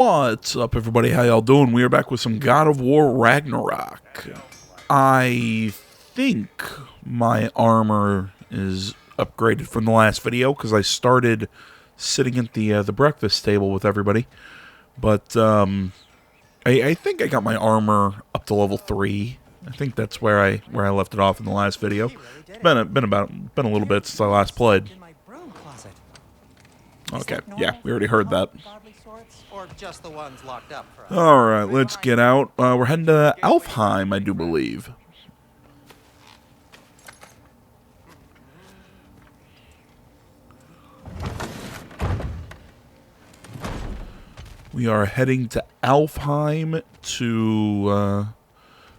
What's up, everybody? How y'all doing? We are back with some God of War Ragnarok. I think my armor is upgraded from the last video because I started sitting at the breakfast table with everybody. But I think I got my armor up to level 3. I think that's where I left it off in the last video. It's been a little bit since I last played. Okay, yeah, we already heard that. Alright, let's get out. We're heading to Alfheim, I do believe. We are heading to Alfheim to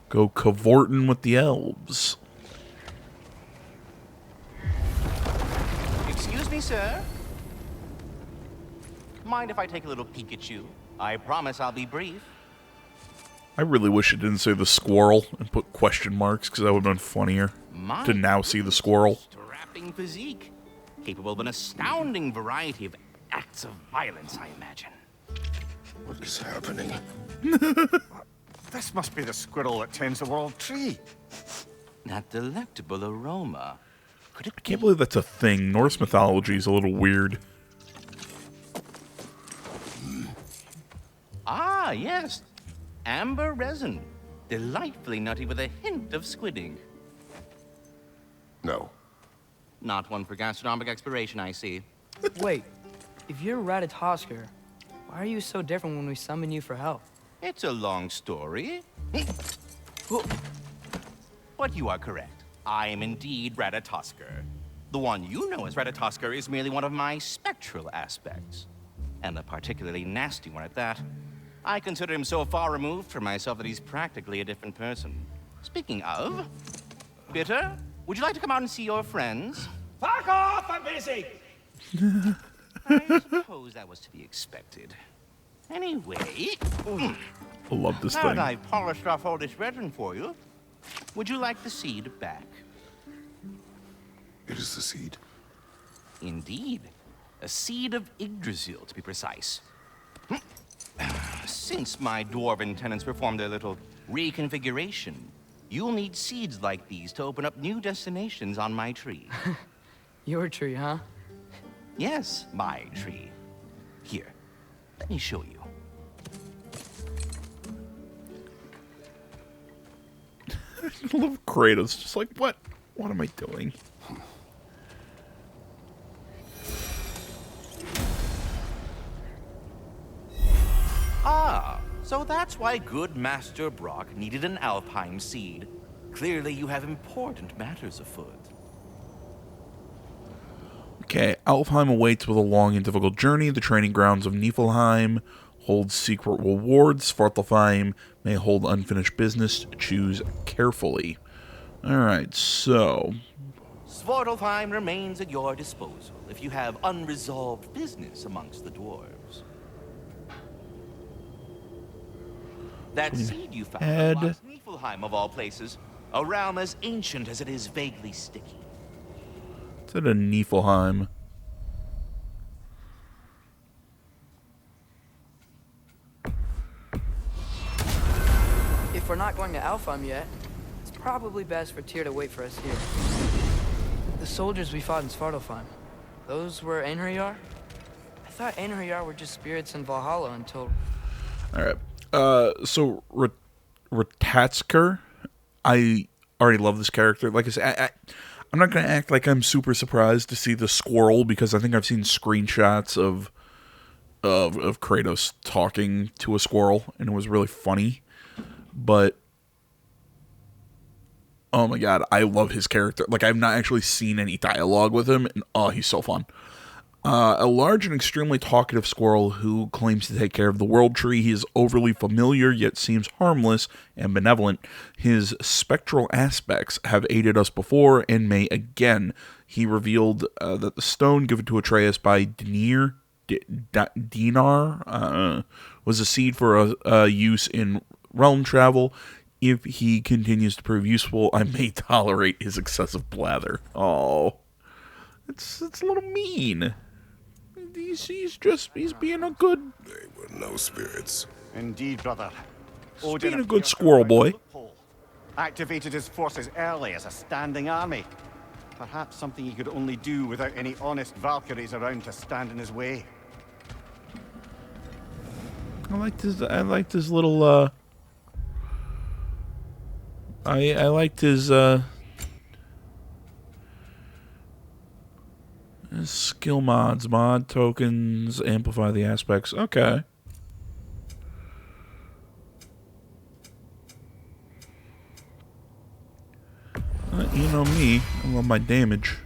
go cavorting with the elves. Excuse me, sir. Mind if I take a little peek at you? I promise I'll be brief. I really wish it didn't say the squirrel and put question marks, because that would have been funnier to now see the squirrel. Strapping physique, capable of an astounding variety of acts of violence, I imagine. What is happening? This must be the squirrel that tends the world tree. That delectable aroma. Could it I can't believe that's a thing. Norse mythology is a little weird. Ah, yes. Amber resin. Delightfully nutty with a hint of squidding. No. Not one for gastronomic exploration, I see. Wait, if you're Ratatosker, why are you so different when we summon you for help? It's a long story. But you are correct. I am indeed Ratatosker. The one you know as Ratatosker is merely one of my spectral aspects. And a particularly nasty one at that. I consider him so far removed from myself that he's practically a different person. Speaking of, Bitter, would you like to come out and see your friends? Fuck off! I'm busy! I suppose that was to be expected. Anyway, I love this now thing. that I've polished off all this resin for you, would you like the seed back? It is the seed. Indeed. A seed of Yggdrasil, to be precise. Since my dwarven tenants performed their little reconfiguration, you'll need seeds like these to open up new destinations on my tree. Your tree, huh? Yes, my tree. Here, let me show you. I love Kratos. Just like, what? What am I doing? Ah, so that's why good Master Brock needed an Alfheim seed. Clearly you have important matters afoot. Okay, Alfheim awaits with a long and difficult journey. The training grounds of Niflheim holds secret rewards. Svartalfheim may hold unfinished business. Choose carefully. Alright, so... Svartalfheim remains at your disposal if you have unresolved business amongst the dwarves. That seed you found belongs to Niflheim, of all places, a realm as ancient as it is vaguely sticky. It's at a Niflheim. If we're not going to Alfheim yet, it's probably best for Tyr to wait for us here. The soldiers we fought in Svartalfheim, those were Einherjar? I thought Einherjar were just spirits in Valhalla until... Alright. So Ratatsker, I already love this character. Like I said, I'm not going to act like I'm super surprised to see the squirrel, because I think I've seen screenshots of Kratos talking to a squirrel, and it was really funny. But, oh my god, I love his character. Like, I've not actually seen any dialogue with him, and oh, he's so fun. A large and extremely talkative squirrel who claims to take care of the world tree. He is overly familiar, yet seems harmless and benevolent. His spectral aspects have aided us before and may again. He revealed that the stone given to Atreus by Dinar was a seed for use in realm travel. If he continues to prove useful, I may tolerate his excessive blather. Oh, it's a little mean. he's being a good. They were no spirits. Indeed, brother. Being a good appeared to squirrel find boy. a loophole. Activated his forces early as a standing army. Perhaps something he could only do without any honest Valkyries around to stand in his way. I liked his little. I liked his skill mods, mod tokens, amplify the aspects. Okay. You know me, I love my damage.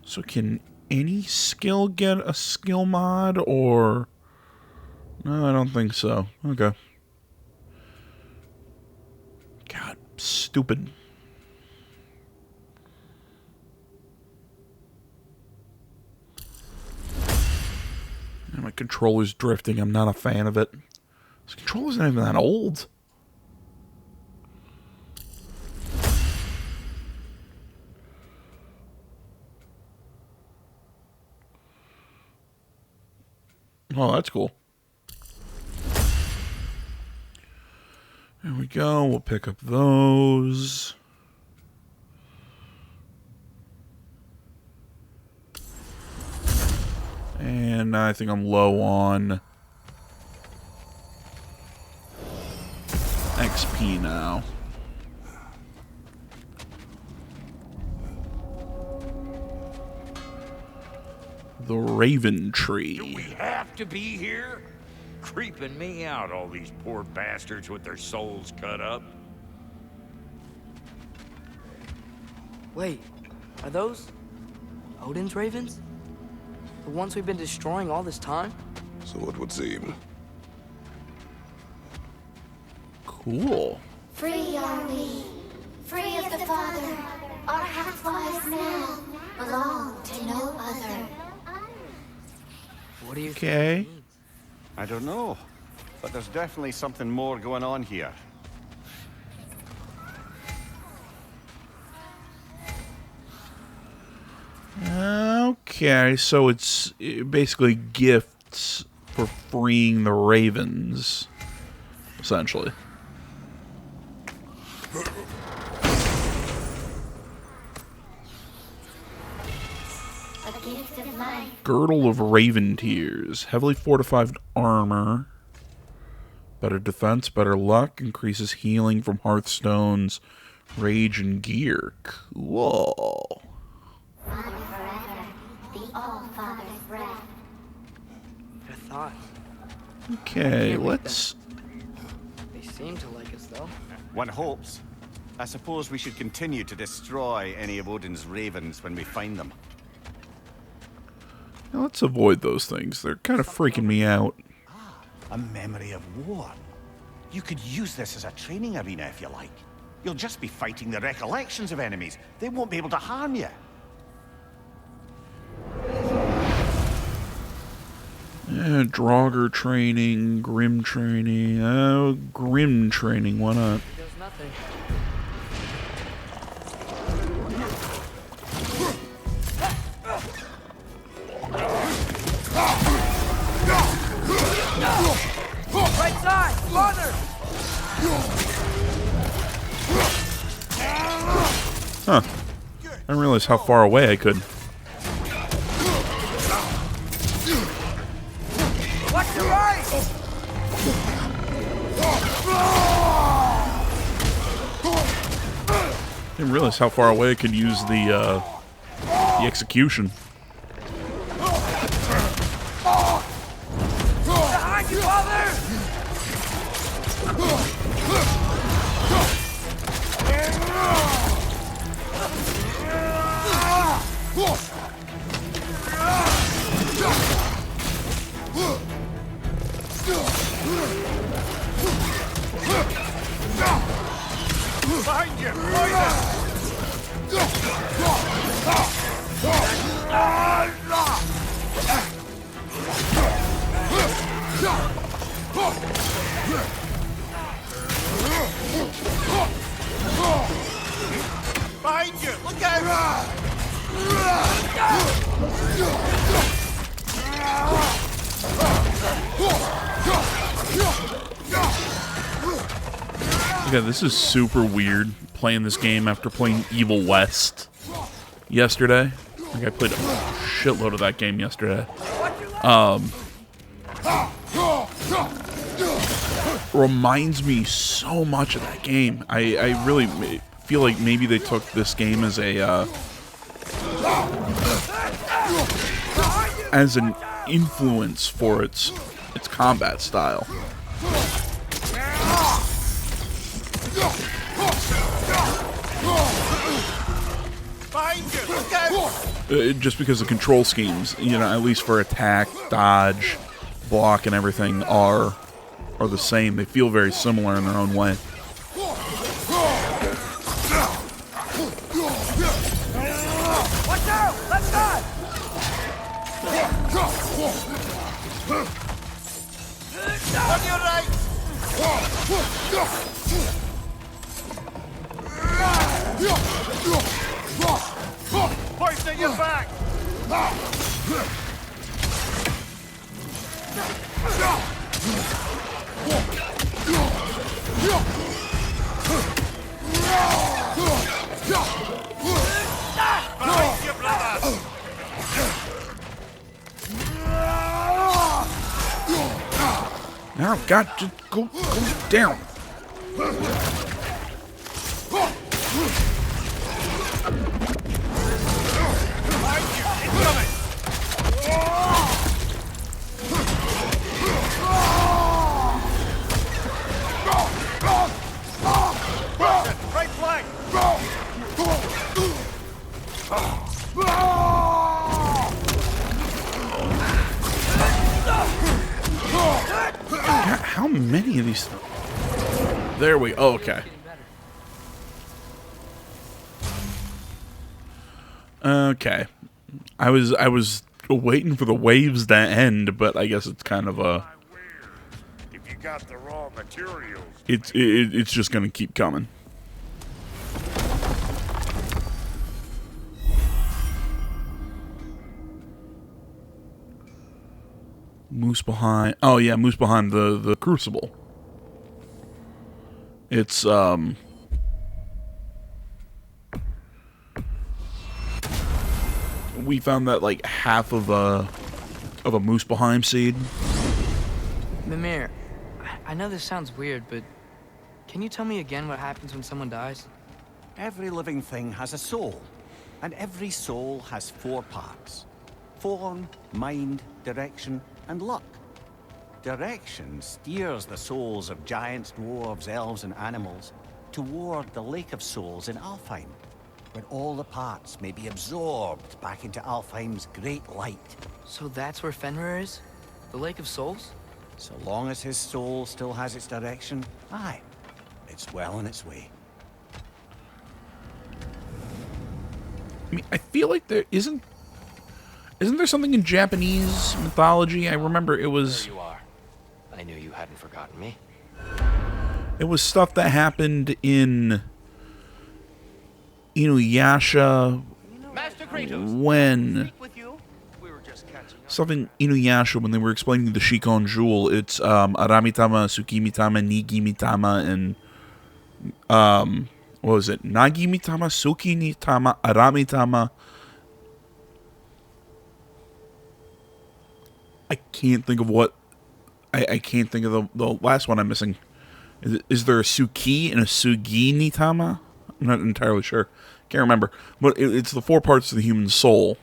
So can any skill get a skill mod, or... No, I don't think so. Okay. God, stupid. And my controller's drifting. I'm not a fan of it. This controller's not even that old. Oh, that's cool. There we go. We'll pick up those. And I think I'm low on XP now. The Raven Tree. Do we have to be here? Creeping me out, all these poor bastards with their souls cut up. Wait, are those Odin's ravens? The ones we've been destroying all this time? So it would seem. Cool. Free are we, free of the Father. Our half-lives now belong to no other. What do you Okay. think? I don't know, but there's definitely something more going on here. Okay, so it's basically gifts for freeing the ravens, essentially. A gift of life. Girdle of Raven Tears. Heavily fortified armor. Better defense, better luck. Increases healing from Hearthstone's rage and gear. Cool. Father forever, the All-Father's breath. I thought. Okay, Can't read let's... They seem to like us, though. One hopes. I suppose we should continue to destroy any of Odin's ravens when we find them. Let's avoid those things. They're kind of freaking me out. A memory of war. You could use this as a training arena if you like. You'll just be fighting the recollections of enemies. They won't be able to harm you. Yeah, Draugr training, Grim training. Oh, Grim training, why not? He does nothing. Right side! Farther! Huh. I didn't realize how far away I could. Watch your right! Didn't realize how far away I could use the execution. Behind you, father! Behind you! Behind you! Look out! Okay, this is super weird playing this game after playing Evil West yesterday. Like I played a shitload of that game yesterday. Reminds me so much of that game. I really feel like maybe they took this game as an influence for its combat style. Just because the control schemes, you know, at least for attack, dodge, block, and everything are the same. They feel very similar in their own way. Watch out! Let's go! On your right! Hoisting your back! Behind you, brother! Now, God, just go down. Right flank! God, how many of these? There we. Oh, okay. Okay. I was waiting for the waves to end, but I guess it's kind of a. If you got the raw materials. It's just gonna keep coming. Muspelheim. Oh yeah, Muspelheim, the Crucible. It's we found that like half of a Muspelheim seed. Mimir, I know this sounds weird, but can you tell me again what happens when someone dies? Every living thing has a soul, and every soul has 4 parts: form, mind, direction, and luck. Direction steers the souls of giants, dwarves, elves, and animals toward the Lake of Souls in Alfheim, where all the parts may be absorbed back into Alfheim's great light. So that's where Fenrir is? The Lake of Souls? So long as his soul still has its direction, aye, it's well on its way. I mean, I feel like there isn't there something in Japanese mythology? I remember it was. There you are. I knew you hadn't forgotten me. It was stuff that happened in Inuyasha Master Kratos, when with you? We were just catching up. something Inuyasha when they were explaining the Shikon Jewel. It's Aramitama, Tsukimitama, Nigimitama, and what was it? Nagimitama, Tsukimitama, Aramitama. I can't think of what. I can't think of the last one I'm missing. Is there a Suki and a Suginitama? I'm not entirely sure. Can't remember. But it's the 4 parts of the human soul.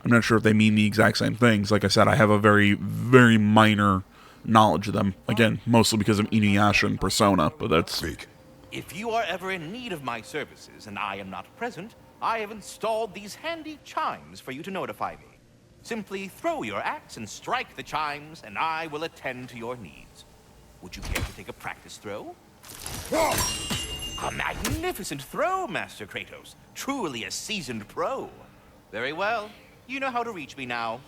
I'm not sure if they mean the exact same things. Like I said, I have a very, very minor knowledge of them. Again, mostly because of Inuyasha and Persona, but that's... Speak. If you are ever in need of my services and I am not present, I have installed these handy chimes for you to notify me. Simply throw your axe and strike the chimes, and I will attend to your needs. Would you care to take a practice throw? A magnificent throw, Master Kratos. Truly a seasoned pro. Very well. You know how to reach me now.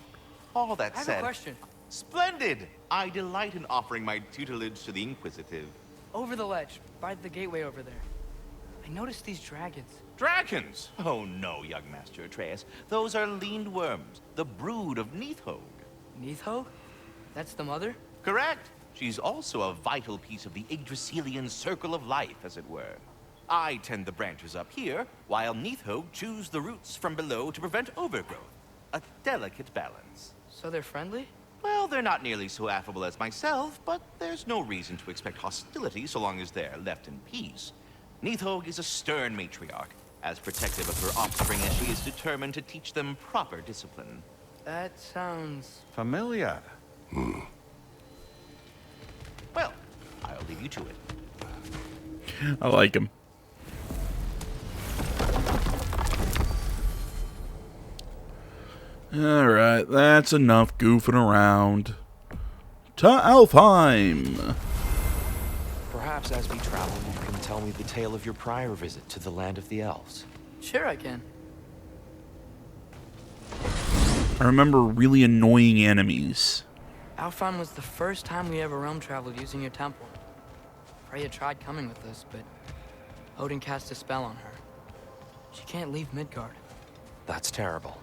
All that I have said... a question. Splendid! I delight in offering my tutelage to the inquisitive. Over the ledge, by the gateway over there. I noticed these dragons. Dragons? Oh no, young Master Atreus. Those are leaned worms, the brood of Neithhog. Neithhog? That's the mother? Correct. She's also a vital piece of the Yggdrasilian circle of life, as it were. I tend the branches up here, while Neithhog chews the roots from below to prevent overgrowth. A delicate balance. So they're friendly? Well, they're not nearly so affable as myself, but there's no reason to expect hostility so long as they're left in peace. Neithhog is a stern matriarch, as protective of her offspring as she is determined to teach them proper discipline. That sounds... Familiar. Well, I'll leave you to it. I like him. Alright, that's enough goofing around. To Alfheim! Perhaps as we travel, you can tell me the tale of your prior visit to the land of the elves. Sure I can. I remember really annoying enemies. Alfheim was the first time we ever realm traveled using your temple. Freya tried coming with us, but Odin cast a spell on her. She can't leave Midgard. That's terrible.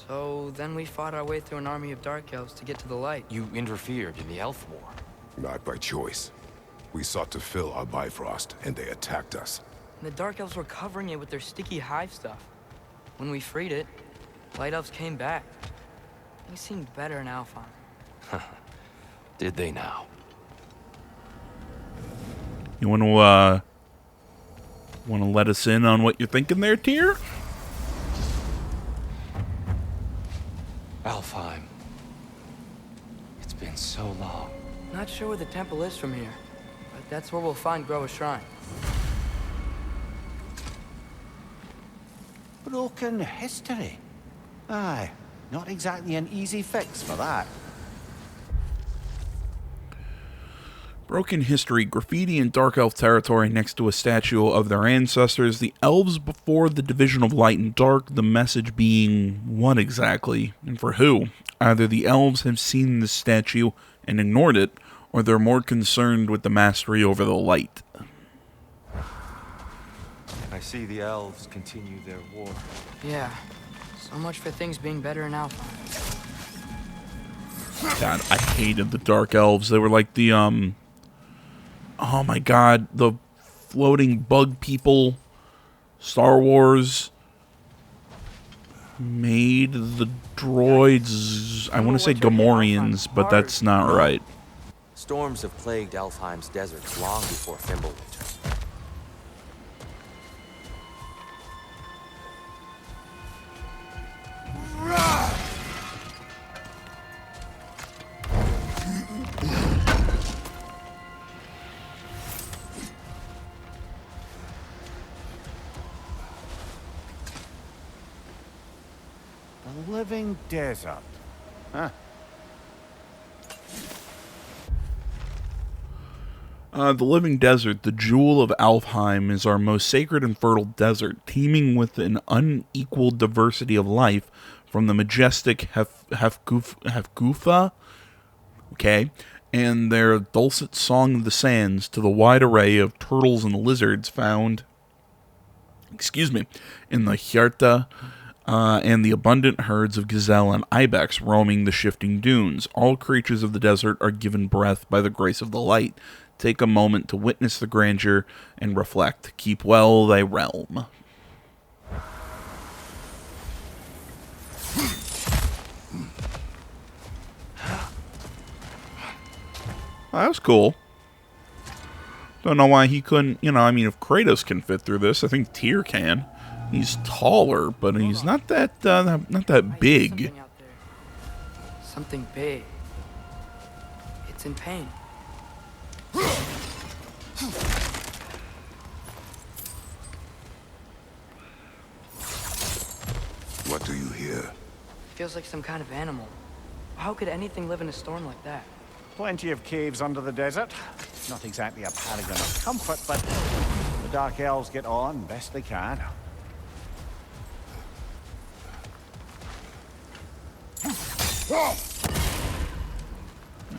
So then we fought our way through an army of dark elves to get to the light. You interfered in the elf war. Not by choice. We sought to fill our Bifrost, and they attacked us. And the dark elves were covering it with their sticky hive stuff. When we freed it, light elves came back. Things seemed better in Alfheim. Did they now? You want to let us in on what you're thinking there, Tyr? Alfheim. It's been so long. Not sure where the temple is from here, but that's where we'll find Groa's shrine. Broken history. Aye, not exactly an easy fix for that. Broken history, graffiti in Dark Elf territory next to a statue of their ancestors, the elves before the division of light and dark, the message being what exactly, and for who? Either the elves have seen the statue and ignored it, or they're more concerned with the mastery over the light. I see the elves continue their war. Yeah, so much for things being better in Alfheim. God, I hated the Dark Elves. They were like the, oh my god, the floating bug people. Star Wars made the droids, I want to say Gamorreans, but that's not right. Storms have plagued Alfheim's deserts long before Fimbulwinter. The living desert. Huh? The living desert, the jewel of Alfheim, is our most sacred and fertile desert, teeming with an unequaled diversity of life, from the majestic Hefgufa, okay, and their dulcet song of the sands, to the wide array of turtles and lizards found, in the Hjarta, and the abundant herds of gazelle and ibex roaming the shifting dunes. All creatures of the desert are given breath by the grace of the light. Take a moment to witness the grandeur and reflect. Keep well thy realm. Well, that was cool. Don't know why he couldn't, I mean, if Kratos can fit through this, I think Tyr can. He's taller, but he's not that big. Something out there. Something big. It's in pain. What do you hear? Feels like some kind of animal. How could anything live in a storm like that? Plenty of caves under the desert. Not exactly a paragon of comfort, but the Dark Elves get on best they can.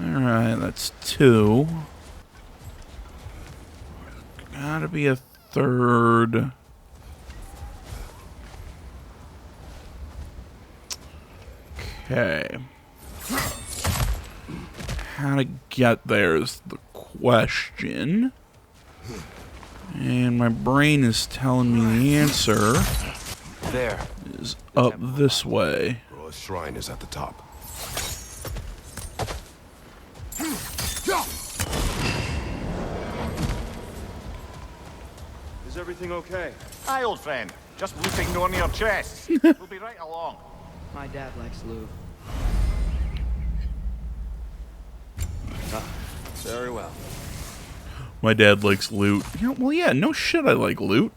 Alright, that's 2. Gotta be a third. Okay. How to get there is the question. And my brain is telling me the answer There. is up this way. Roa's shrine is at the top. Is everything okay? Aye, old friend. Just looting on your chests. We'll be right along. My dad likes loot. Very well. My dad likes loot. Well, yeah, no shit, I like loot.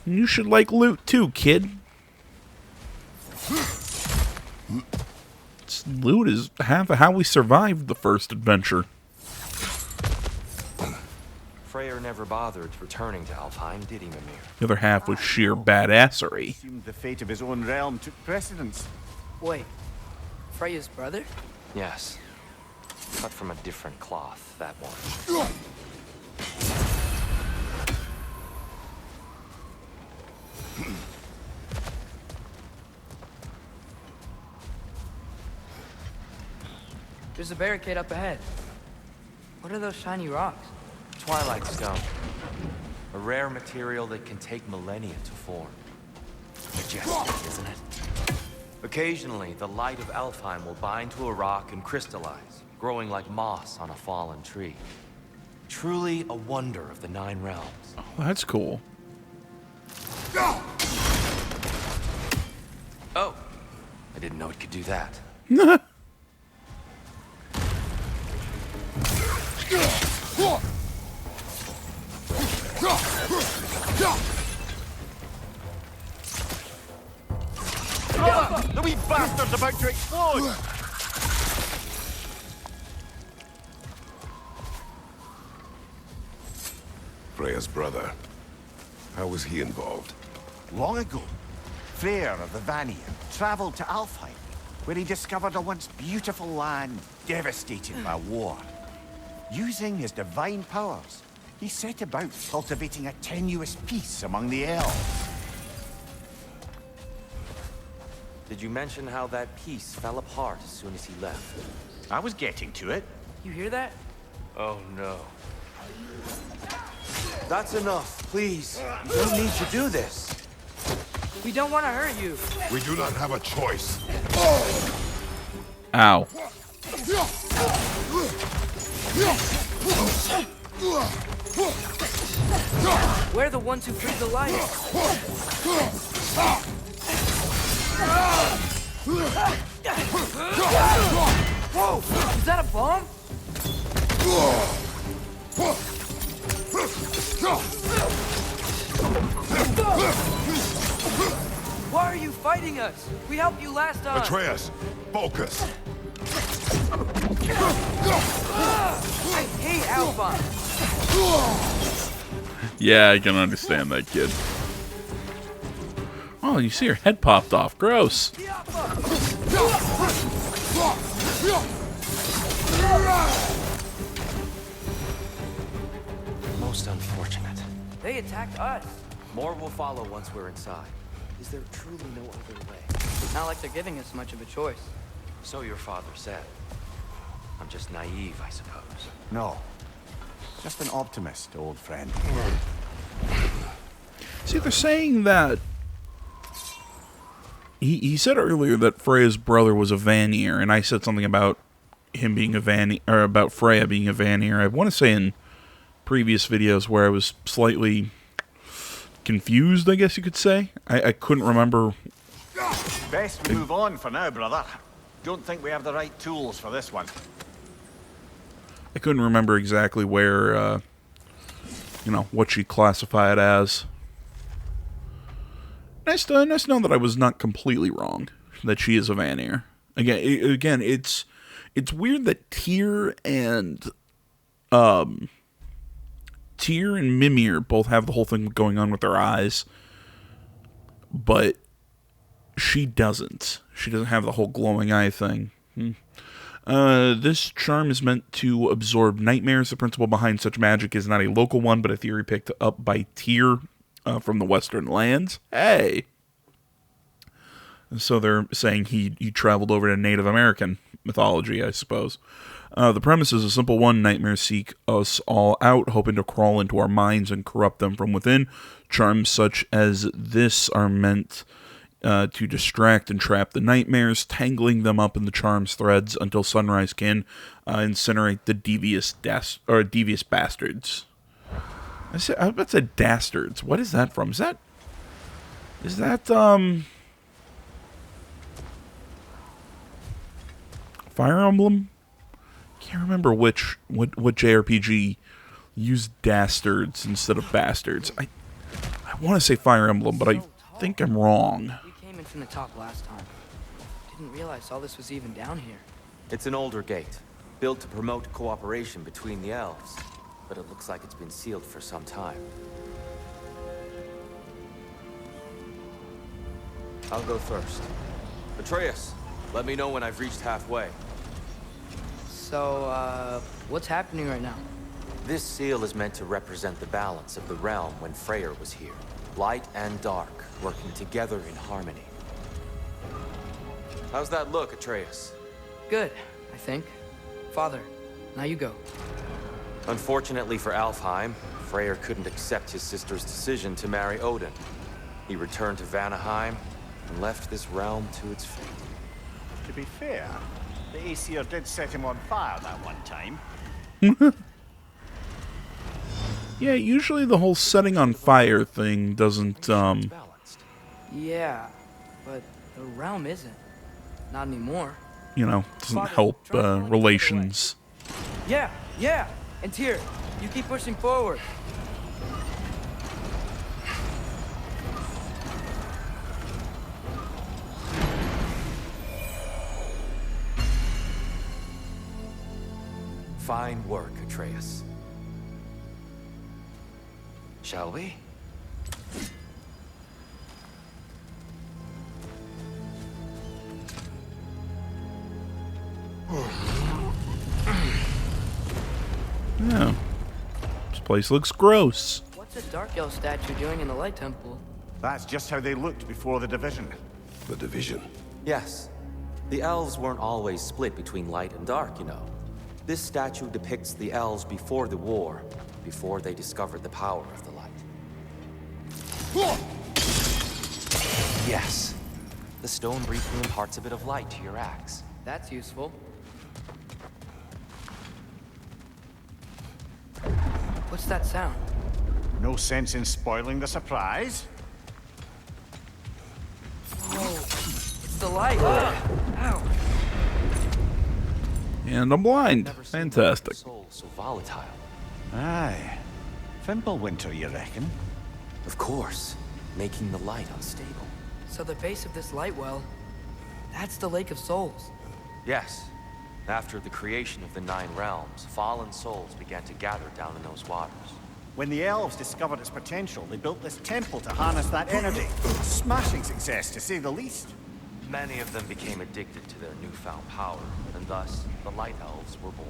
You should like loot too, kid. Loot is half of how we survived the first adventure. Freyr never bothered returning to Alfheim, did he, Mimir? The other half was sheer badassery. Assumed the fate of his own realm took precedence. Wait, Freya's brother? Yes. Cut from a different cloth, that one. There's a barricade up ahead. What are those shiny rocks? Twilight Stone. A rare material that can take millennia to form. Majestic, isn't it? Occasionally, the light of Alfheim will bind to a rock and crystallize, growing like moss on a fallen tree. Truly a wonder of the Nine Realms. Oh, that's cool. Oh, I didn't know it could do that. The wee bastard's about to explode! Freya's brother. How was he involved? Long ago, Freyr of the Vanir traveled to Alfheim, where he discovered a once beautiful land devastated by war. Using his divine powers, he set about cultivating a tenuous peace among the elves. Did you mention how that piece fell apart as soon as he left? I was getting to it. You hear that? Oh no. That's enough, please. You don't need to do this. We don't want to hurt you. We do not have a choice. Ow. We're the ones who breathe the light. Whoa! Is that a bomb? Why are you fighting us? We helped you last time. Atreus, focus. I hate Alpha. Yeah, I can understand that, kid. Oh, you see her head popped off. Gross. Most unfortunate. They attacked us. More will follow once we're inside. Is there truly no other way? Not like they're giving us much of a choice. So your father said. I'm just naive, I suppose. No. Just an optimist, old friend. See, they're saying that... He said earlier that Freya's brother was a Vanir, and I said something about him being a Vanir, or about Freya being a Vanir. I want to say in previous videos where I was slightly confused, I guess you could say. I couldn't remember. Best we move on for now, brother. Don't think we have the right tools for this one. I couldn't remember exactly where, what she classified as. Nice to know that I was not completely wrong, that she is a Vanir. Again, it's weird that Tyr and Mimir both have the whole thing going on with their eyes, but she doesn't. She doesn't have the whole glowing eye thing. This charm is meant to absorb nightmares. The principle behind such magic is not a local one, but a theory picked up by Tyr from the Western lands. Hey! So they're saying he traveled over to Native American mythology, I suppose. The premise is a simple one. Nightmares seek us all out, hoping to crawl into our minds and corrupt them from within. Charms such as this are meant to distract and trap the nightmares, tangling them up in the charm's threads until sunrise can incinerate the devious bastards. I was about to say dastards. What is that from? Is that Fire Emblem? Can't remember what JRPG used dastards instead of bastards. I want to say Fire Emblem, but I think I'm wrong. We came in from the top last time. Didn't realize all this was even down here. It's an older gate, built to promote cooperation between the elves, but it looks like it's been sealed for some time. I'll go first. Atreus, let me know when I've reached halfway. So, what's happening right now? This seal is meant to represent the balance of the realm when Freyr was here. Light and dark, working together in harmony. How's that look, Atreus? Good, I think. Father, now you go. Unfortunately for Alfheim, Freyr couldn't accept his sister's decision to marry Odin. He returned to Vanaheim and left this realm to its fate. To be fair, the Aesir did set him on fire that one time. Yeah, usually the whole setting on fire thing doesn't, Yeah, but the realm isn't. Not anymore. doesn't help relations. Yeah, and Tyr, you keep pushing forward. Fine work, Atreus. Shall we? Yeah. This place looks gross. What's a Dark Elf statue doing in the Light Temple? That's just how they looked before the division. The division. Yes. The elves weren't always split between light and dark, you know. This statue depicts the elves before the war, before they discovered the power of the light. Yes. The stone briefly imparts a bit of light to your axe. That's useful. What's that sound? No sense in spoiling the surprise. Whoa, it's the light. Ow. And I'm blind. Never seen Fantastic. a soul so volatile. Aye. Fimbulwinter, you reckon? Of course, making the light unstable. So the base of this light well, that's the Lake of Souls. Yes. After the creation of the 9 realms, fallen souls began to gather down in those waters. When the elves discovered its potential, they built this temple to harness that energy. Smashing success, to say the least. Many of them became addicted to their newfound power, and thus, the Light Elves were born.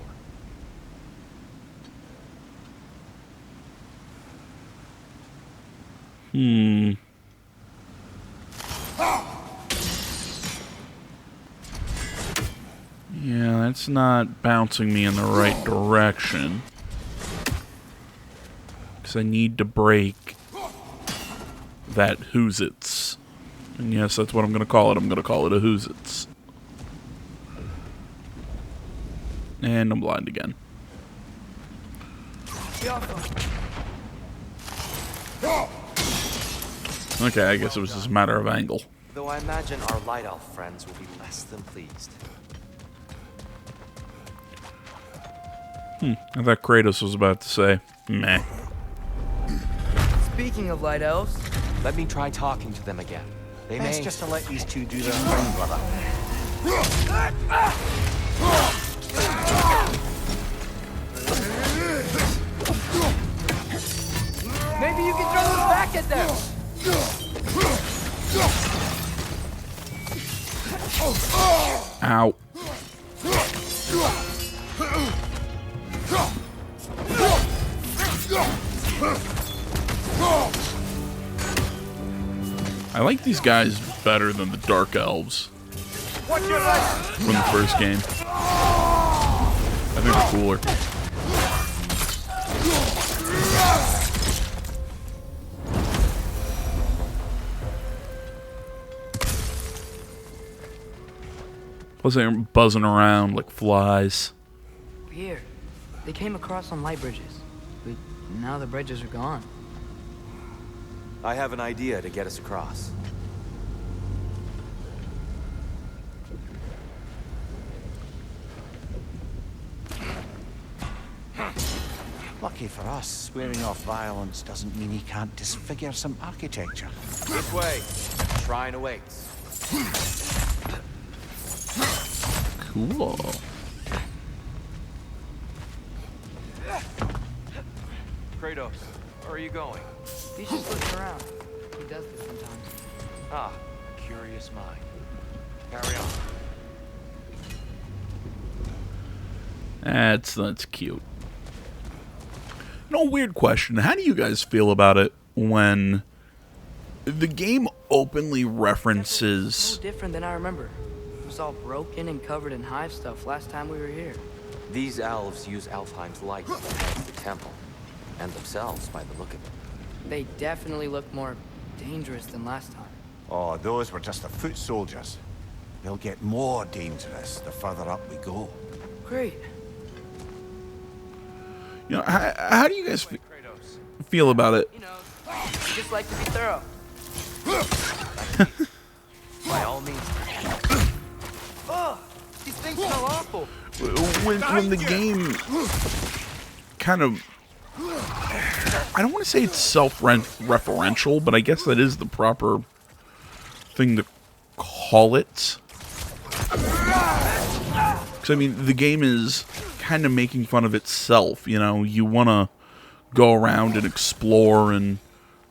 Yeah, that's not bouncing me in the right direction. Because I need to break that Whoozits. And yes, that's what I'm going to call it. I'm going to call it a Whoozits. And I'm blind again. Okay, I guess it was just a matter of angle. Though I imagine our Light Elf friends will be less than pleased. I thought Kratos was about to say, meh. Speaking of Light Elves, Let me try talking to them again. They Best may... just to let these two do their thing, brother. maybe you can throw those back at them. Ow. I like these guys better than the Dark Elves from the first game. I think they're cooler. Plus they're buzzing around like flies. Here, they came across on light bridges, but now the bridges are gone. I have an idea to get us across. Lucky for us, swearing off violence doesn't mean he can't disfigure some architecture. This way. Shrine awaits. Cool. Kratos, where are you going? He's just looking around. He does this sometimes. Ah, curious mind. Carry on. That's cute. No, weird question. How do you guys feel about it when the game openly references... So different than I remember. It was all broken and covered in hive stuff last time we were here. These elves use Alfheim's light to protect the temple, and themselves by the look of it. They definitely look more dangerous than last time. Oh, those were just the foot soldiers. They'll get more dangerous the further up we go. Great. You know, how do you guys feel about it? You know, just like to be thorough. By all means. Oh, these things smell awful. When the game kind of... I don't want to say it's self-referential, but I guess that is the proper thing to call it. Because, I mean, the game is kind of making fun of itself, you know? You want to go around and explore and,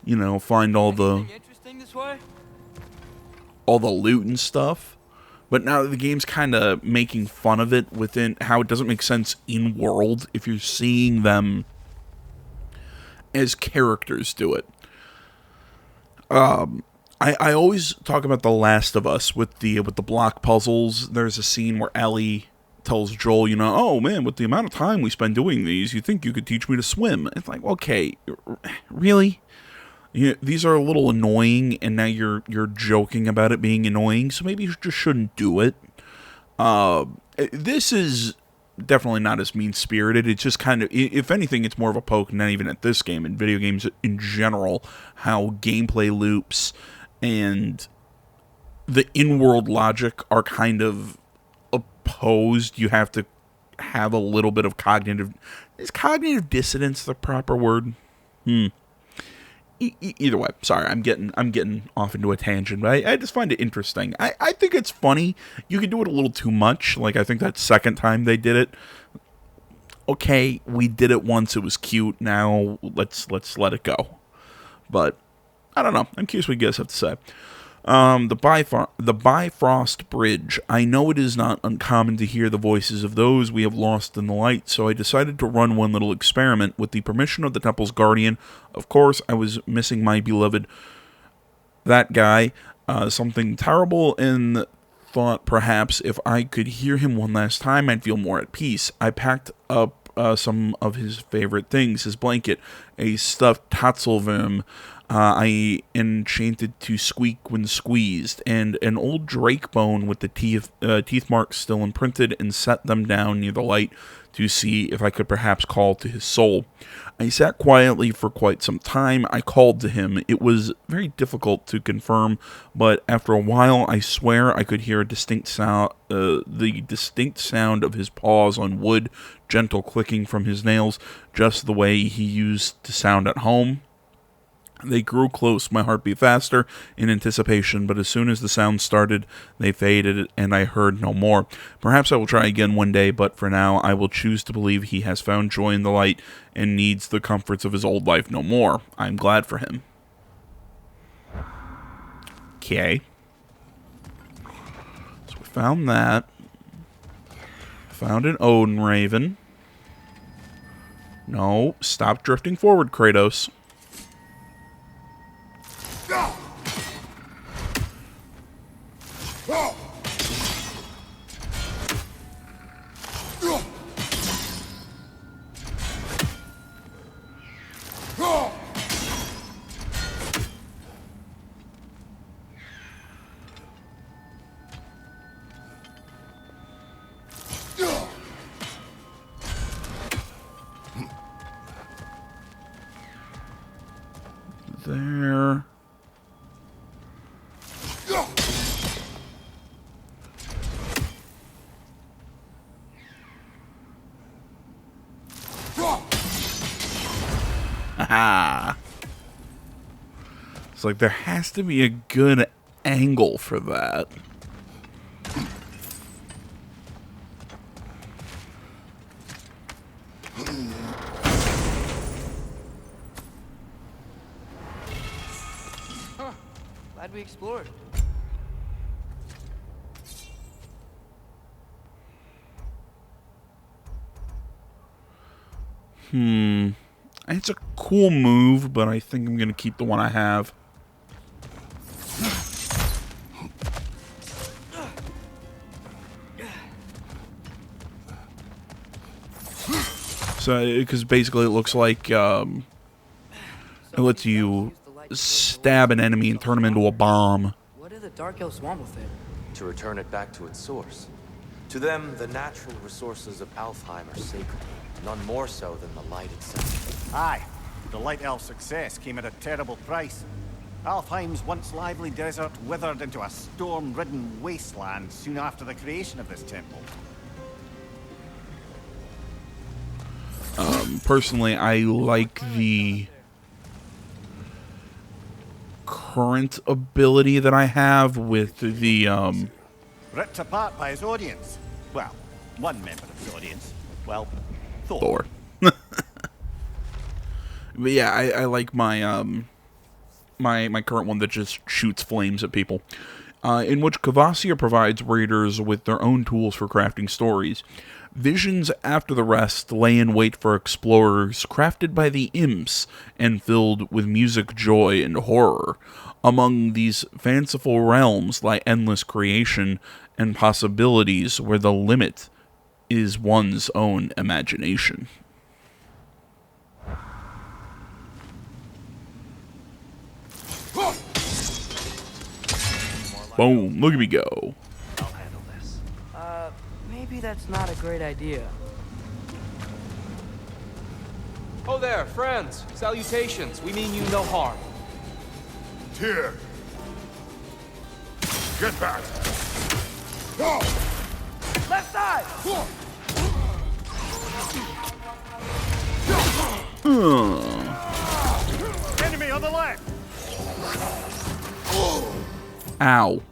you know, find all the loot and stuff. But now the game's kind of making fun of it within how it doesn't make sense in-world if you're seeing them as characters do it. I always talk about The Last of Us with the block puzzles. There's a scene where Ellie tells Joel, you know, oh man, with the amount of time we spend doing these, you think you could teach me to swim. It's like, okay, really? These are a little annoying, and now you're joking about it being annoying, so maybe you just shouldn't do it. This is definitely not as mean-spirited. It's just kind of, if anything, it's more of a poke, not even at this game, in video games in general, how gameplay loops and the in-world logic are kind of opposed. You have to have a little bit of cognitive... Is cognitive dissonance the proper word? Either way, sorry, I'm getting off into a tangent, but I just find it interesting. I think it's funny. You can do it a little too much. Like, I think that second time they did it, okay, we did it once, it was cute, now let's let it go. But, I don't know, I'm curious what you guys have to say. The Bifrost Bridge. I know it is not uncommon to hear the voices of those we have lost in the light, so I decided to run one little experiment with the permission of the temple's guardian. Of course, I was missing my beloved, that guy, something terrible, and thought perhaps if I could hear him one last time, I'd feel more at peace. I packed up some of his favorite things, his blanket, a stuffed Tatzelwurm, I enchanted to squeak when squeezed, and an old drake bone with the teeth marks still imprinted, and set them down near the light to see if I could perhaps call to his soul. I sat quietly for quite some time. I called to him. It was very difficult to confirm, but after a while, I swear I could hear a distinct sound, the distinct sound of his paws on wood, gentle clicking from his nails, just the way he used to sound at home. They grew close, my heart beat faster in anticipation, but as soon as the sound started, they faded, and I heard no more. Perhaps I will try again one day, but for now, I will choose to believe he has found joy in the light and needs the comforts of his old life no more. I am glad for him. Okay. So we found that. Found an Odin Raven. No, stop drifting forward, Kratos. There. Aha. It's like there has to be a good angle for that. Glad we explored. It's a cool move, but I think I'm going to keep the one I have. So, because basically it looks like it lets you stab an enemy and turn them into a bomb. What did the Dark Elves want with it? To return it back to its source. To them, the natural resources of Alfheim are sacred, none more so than the light itself. Aye, the Light Elf's success came at a terrible price. Alfheim's once lively desert withered into a storm-ridden wasteland soon after the creation of this temple. Personally, I like the current ability that I have with the Ripped apart by his audience. Well, one member of his audience. Well, Thor. But yeah, I like my my current one that just shoots flames at people, in which Kvasir provides readers with their own tools for crafting stories. Visions after the rest lay in wait for explorers, crafted by the imps and filled with music, joy, and horror. Among these fanciful realms lie endless creation and possibilities where the limit is one's own imagination. Boom, look at me go. I'll handle this. Maybe that's not a great idea. Oh there, friends. Salutations. We mean you no harm. Tyr! Get back! Go! Left side! Enemy on the left! Ow.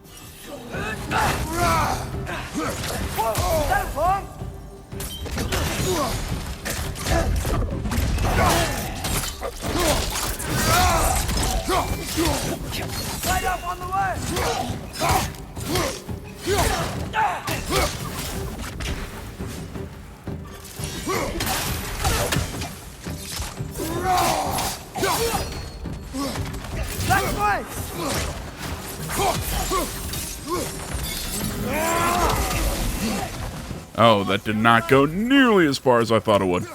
Light up on the left! That way! Oh, that did not go nearly as far as I thought it would.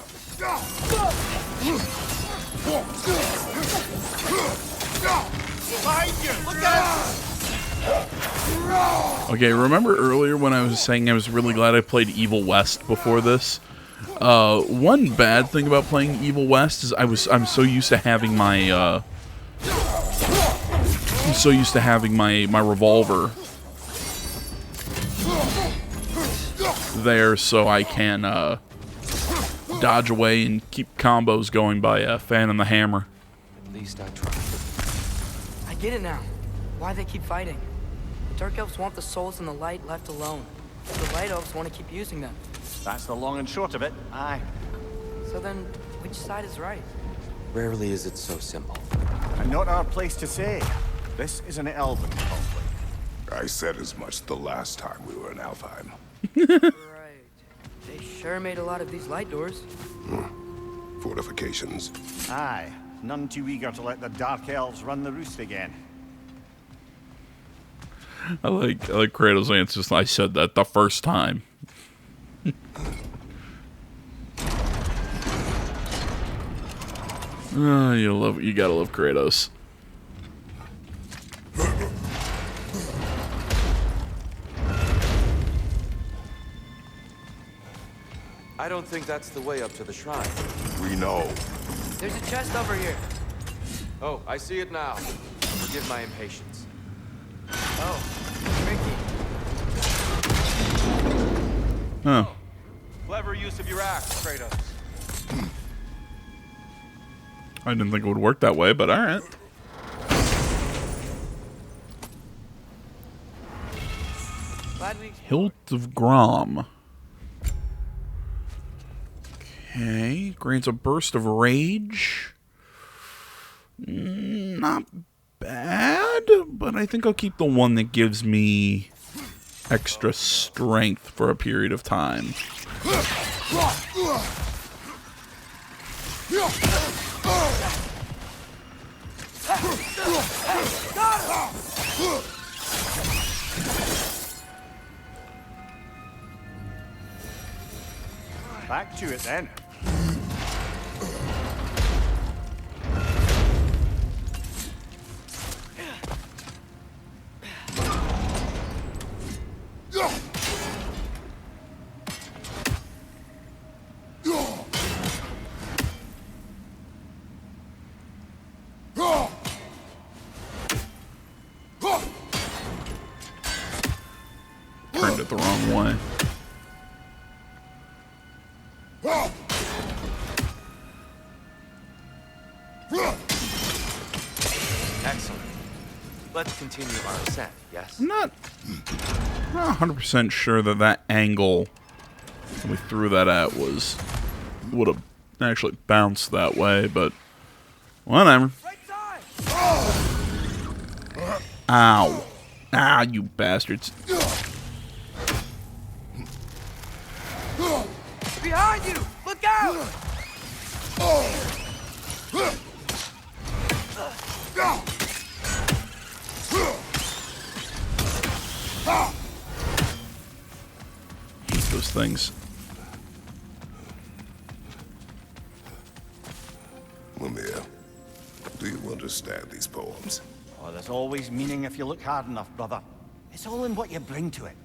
Okay, remember earlier when I was saying I was really glad I played Evil West before this? One bad thing about playing Evil West is I'm so used to having my my revolver there, so I can dodge away and keep combos going by fanning the hammer. At least I tried. I get it now. Why they keep fighting. The Dark Elves want the souls in the light left alone. The Light Elves want to keep using them. That's the long and short of it. Aye. So then, which side is right? Rarely is it so simple. And not our place to say. This is an elven conflict. I said as much the last time we were in Alfheim. Right. sure made a lot of these light doors. Fortifications. Aye, none too eager to let the Dark Elves run the roost again. I like Kratos' answers. I said that the first time. You gotta love Kratos. I don't think that's the way up to the shrine. We know. There's a chest over here. Oh, I see it now. Forgive my impatience. Oh, tricky. Huh. Clever use of your axe, Kratos. I didn't think it would work that way, but alright. Hilt of Grom. Okay. Grants a burst of rage. Not bad, but I think I'll keep the one that gives me extra strength for a period of time. Back to it then. Turned it the wrong way. Excellent. Let's continue our ascent, yes? I'm not 100% sure that angle when we threw that at would have actually bounced that way, but whatever. Ow. Ah, you bastards. Behind you! Look out! Hate those things. Mimir, do you understand these poems? Oh, there's always meaning if you look hard enough, brother. It's all in what you bring to it.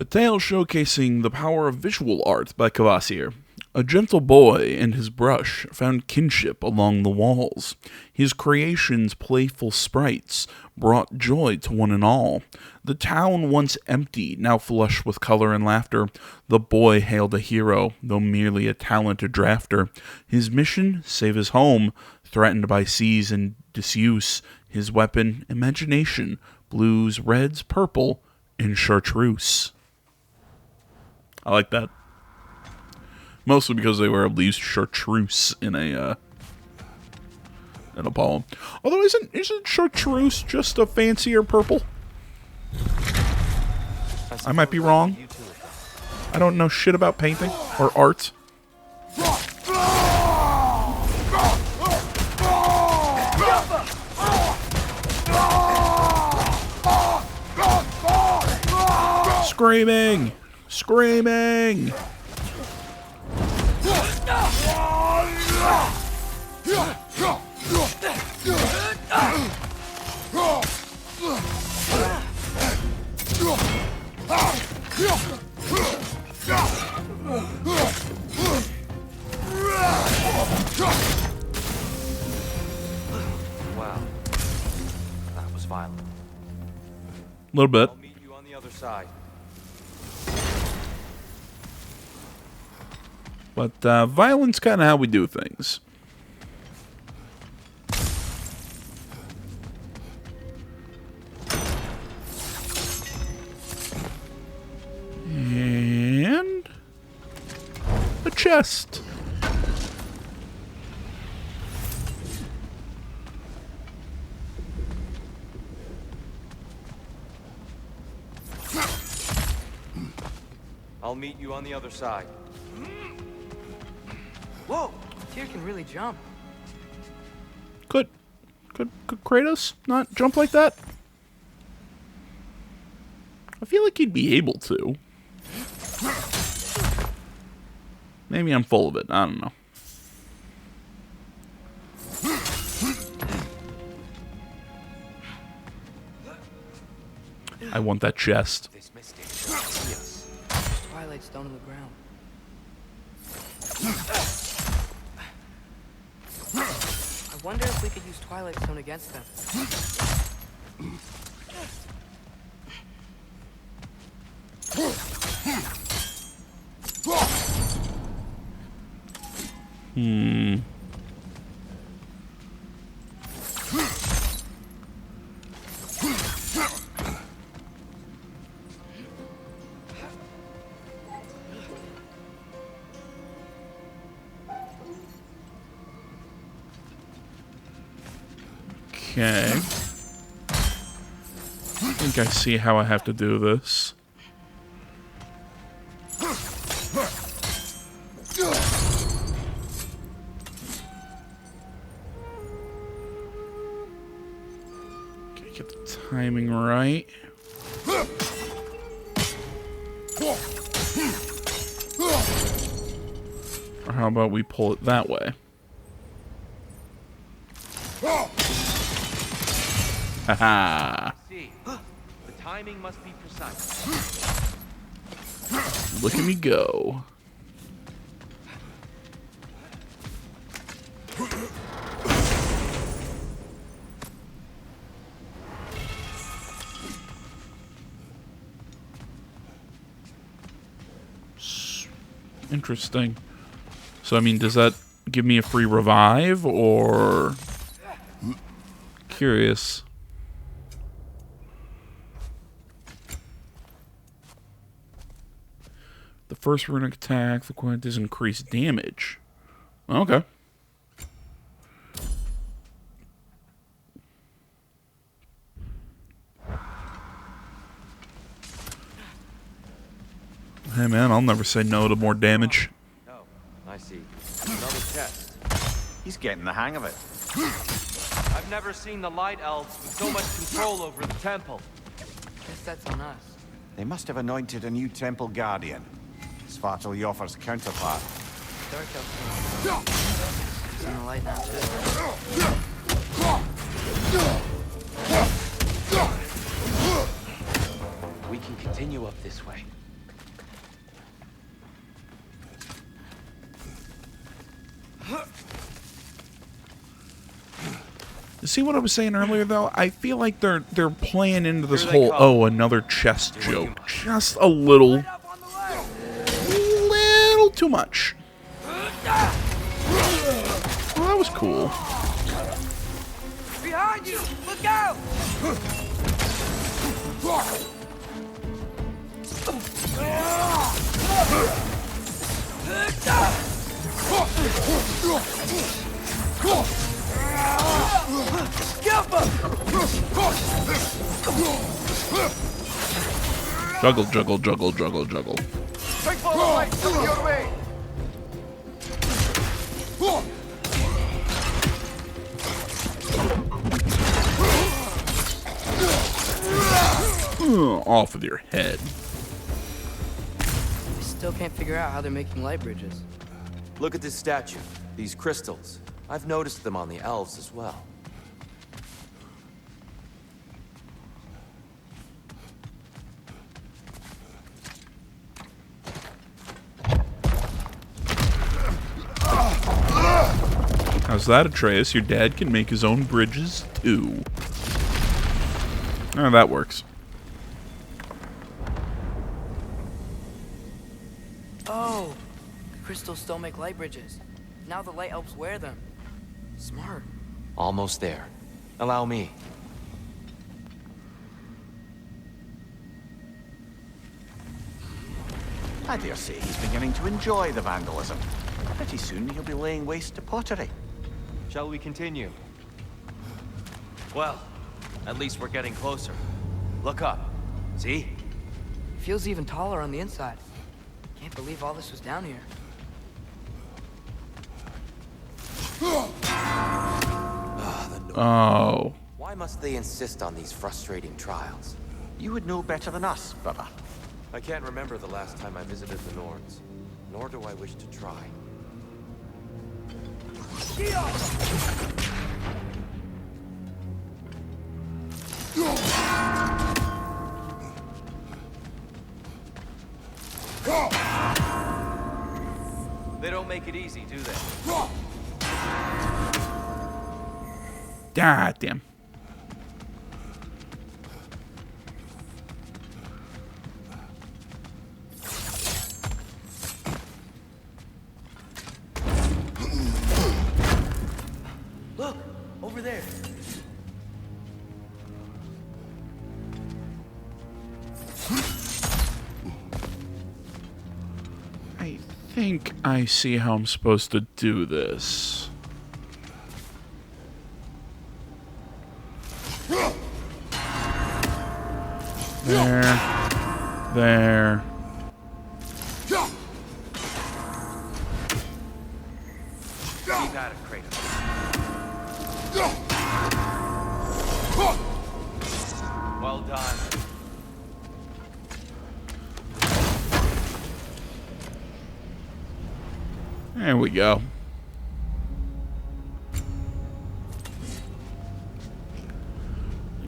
A tale showcasing the power of visual art by Kvasir. A gentle boy and his brush found kinship along the walls. His creations' playful sprites brought joy to one and all. The town once empty, now flush with color and laughter. The boy hailed a hero, though merely a talented drafter. His mission, save his home, threatened by seas and disuse. His weapon, imagination, blues, reds, purple, and chartreuse. I like that. Mostly because they were at least chartreuse in a poem. Although isn't chartreuse just a fancier purple? I might be wrong. I don't know shit about painting or art. Screaming! Screaming! Wow. That was violent. A little bit. I'll meet you on the other side. But violence kind of how we do things. And a chest. I'll meet you on the other side. Whoa! Tyr can really jump. Could Kratos not jump like that? I feel like he'd be able to. Maybe I'm full of it. I don't know. I want that chest. This mistake shall see us. Twilight stone on the ground. I wonder if we could use Twilight Stone against them. Okay. I think I see how I have to do this. Okay, get the timing right. Or how about we pull it that way? Haha. See, the timing must be precise. Look at me go. Interesting. So, I mean, does that give me a free revive, or... Curious. The first runic attack, the quant does increase damage. Okay. Hey man, I'll never say no to more damage. Oh, I see. Another chest. He's getting the hang of it. I've never seen the Light Elves with so much control over the temple. Guess that's on us. They must have anointed a new temple guardian. Svartalfjord's counterpart. Dark Elf. He's in the light now, too. We can continue up this way. You see what I was saying earlier, though? I feel like they're playing into this Here they whole, come. oh, another chest joke. Just a little too much. Well, that was cool. Behind you! Look out! Juggle, juggle, juggle, juggle, juggle. Take full light, coming your way. Off with your head. I still can't figure out how they're making light bridges. Look at this statue. These crystals. I've noticed them on the elves as well. How's that, Atreus? Your dad can make his own bridges, too. Oh, that works. Oh! The crystals still make light bridges. Now the light elves wear them. Smart. Almost there. Allow me. I dare say he's beginning to enjoy the vandalism. Pretty soon he'll be laying waste to pottery. Shall we continue? Well, at least we're getting closer. Look up. See? Feels even taller on the inside. Can't believe all this was down here. Oh. Why must they insist on these frustrating trials? You would know better than us, brother. I can't remember the last time I visited the Norns, nor do I wish to try. They don't make it easy, do they? God damn. Look, over there. I think I see how I'm supposed to do this. There. Keep at it, Kratos. Well done. There we go.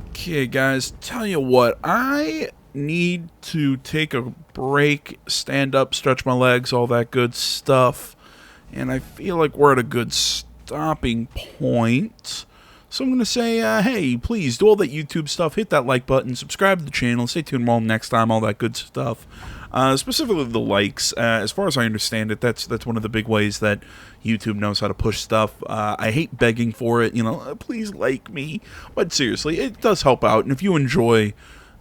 Okay, guys, tell you what, I need to take a break, stand up, stretch my legs, all that good stuff. And I feel like we're at a good stopping point. So I'm going to say, hey, please do all that YouTube stuff. Hit that like button, subscribe to the channel, stay tuned for next time, all that good stuff. Specifically the likes. As far as I understand it, that's one of the big ways that YouTube knows how to push stuff. I hate begging for it, please like me. But seriously, it does help out. And if you enjoy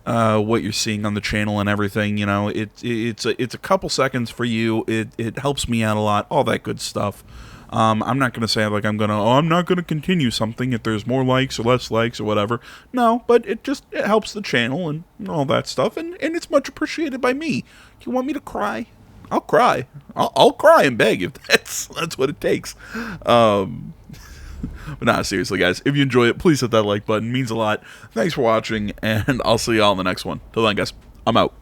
what you're seeing on the channel and everything, it's a couple seconds for you. It helps me out a lot, all that good stuff. I'm not going to say like I'm not going to continue something if there's more likes or less likes or whatever. No, but it helps the channel and all that stuff, and it's much appreciated by me. Do you want me to cry? I'll cry. I'll cry and beg if that's what it takes. But nah, seriously, guys, if you enjoy it, please hit that like button. It means a lot. Thanks for watching, and I'll see y'all in the next one. Till then, guys, I'm out.